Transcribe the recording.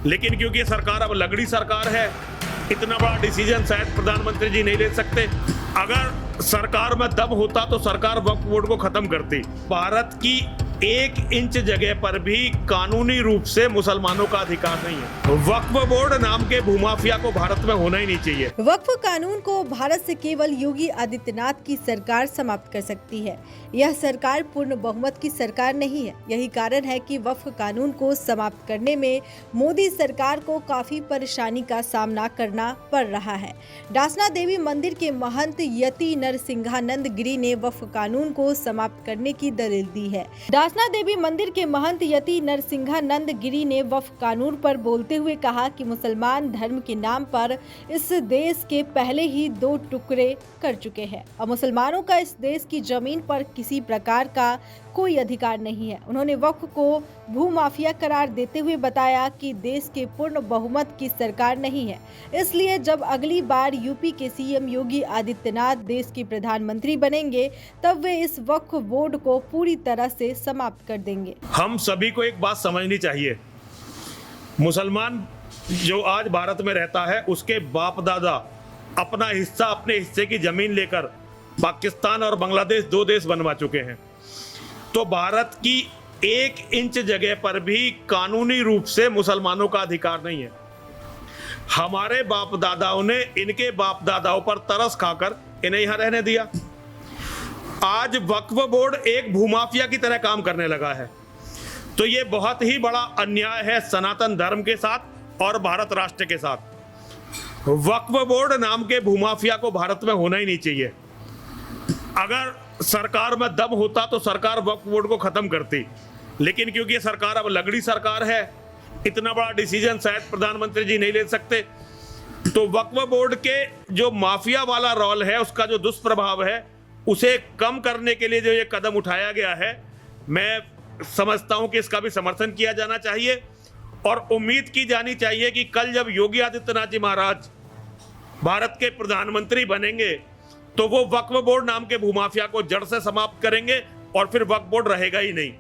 लेकिन क्योंकि सरकार अब लगड़ी सरकार है, इतना बड़ा डिसीजन शायद प्रधानमंत्री जी नहीं ले सकते। अगर सरकार में दम होता तो सरकार वक्फ बोर्ड को खत्म करती। भारत की 1 इंच जगह पर भी कानूनी रूप से मुसलमानों का अधिकार नहीं है। वक्फ बोर्ड नाम के भूमाफिया को भारत में होना ही नहीं चाहिए। वक्फ कानून को भारत से केवल योगी आदित्यनाथ की सरकार समाप्त कर सकती है। यह सरकार पूर्ण बहुमत की सरकार नहीं है। यही कारण है कि वक्फ कानून को समाप्त करने में मोदी सरकार को काफी परेशानी का सामना करना पड़ रहा है। डासना देवी मंदिर के महंत यति नरसिंहानंद गिरी ने वक्फ कानून को समाप्त करने की दलील दी है। डासना देवी मंदिर के महंत यति नरसिंहानंद गिरी ने वक्फ कानून पर बोलते हुए कहा कि मुसलमान धर्म के नाम पर इस देश के पहले ही 2 टुकड़े कर चुके हैं और मुसलमानों का इस देश की जमीन पर किसी प्रकार का कोई अधिकार नहीं है। उन्होंने वक्फ को भूमाफिया करार देते हुए बताया कि देश के पूर्ण बहुमत की सरकार नहीं है, इसलिए जब अगली बार यूपी के सीएम योगी आदित्यनाथ देश के प्रधानमंत्री बनेंगे तब वे इस वक्फ बोर्ड को पूरी तरह से समाप्त कर देंगे। हम सभी को एक बात समझनी चाहिए, मुसलमान जो आज भारत में रहता है उसके बाप दादा अपना हिस्सा, अपने हिस्से की जमीन लेकर पाकिस्तान और बांग्लादेश 2 देश बनवा चुके हैं। तो भारत की 1 इंच जगह पर भी कानूनी रूप से मुसलमानों का अधिकार नहीं है। हमारे बाप दादाओं ने इनके बाप दादाओं पर तरस खाकर इन्हें यहां रहने दिया। आज वक्फ बोर्ड एक भूमाफिया की तरह काम करने लगा है। तो ये बहुत ही बड़ा अन्याय है सनातन धर्म के साथ और भारत राष्ट्र के साथ। वक्फ बोर्ड नाम के भूमाफिया को भारत में होना ही नहीं चाहिए। अगर सरकार में दम होता तो सरकार वक्फ बोर्ड को खत्म करती, लेकिन क्योंकि सरकार अब लगड़ी सरकार है, इतना बड़ा डिसीजन शायद प्रधानमंत्री जी नहीं ले सकते। तो वक्फ बोर्ड के जो माफिया वाला रोल है, उसका जो दुष्प्रभाव है, उसे कम करने के लिए जो ये कदम उठाया गया है, मैं समझता हूं कि इसका भी समर्थन किया जाना चाहिए और उम्मीद की जानी चाहिए कि कल जब योगी आदित्यनाथ जी महाराज भारत के प्रधानमंत्री बनेंगे तो वो वक्फ बोर्ड नाम के भूमाफिया को जड़ से समाप्त करेंगे और फिर वक्फ बोर्ड रहेगा ही नहीं।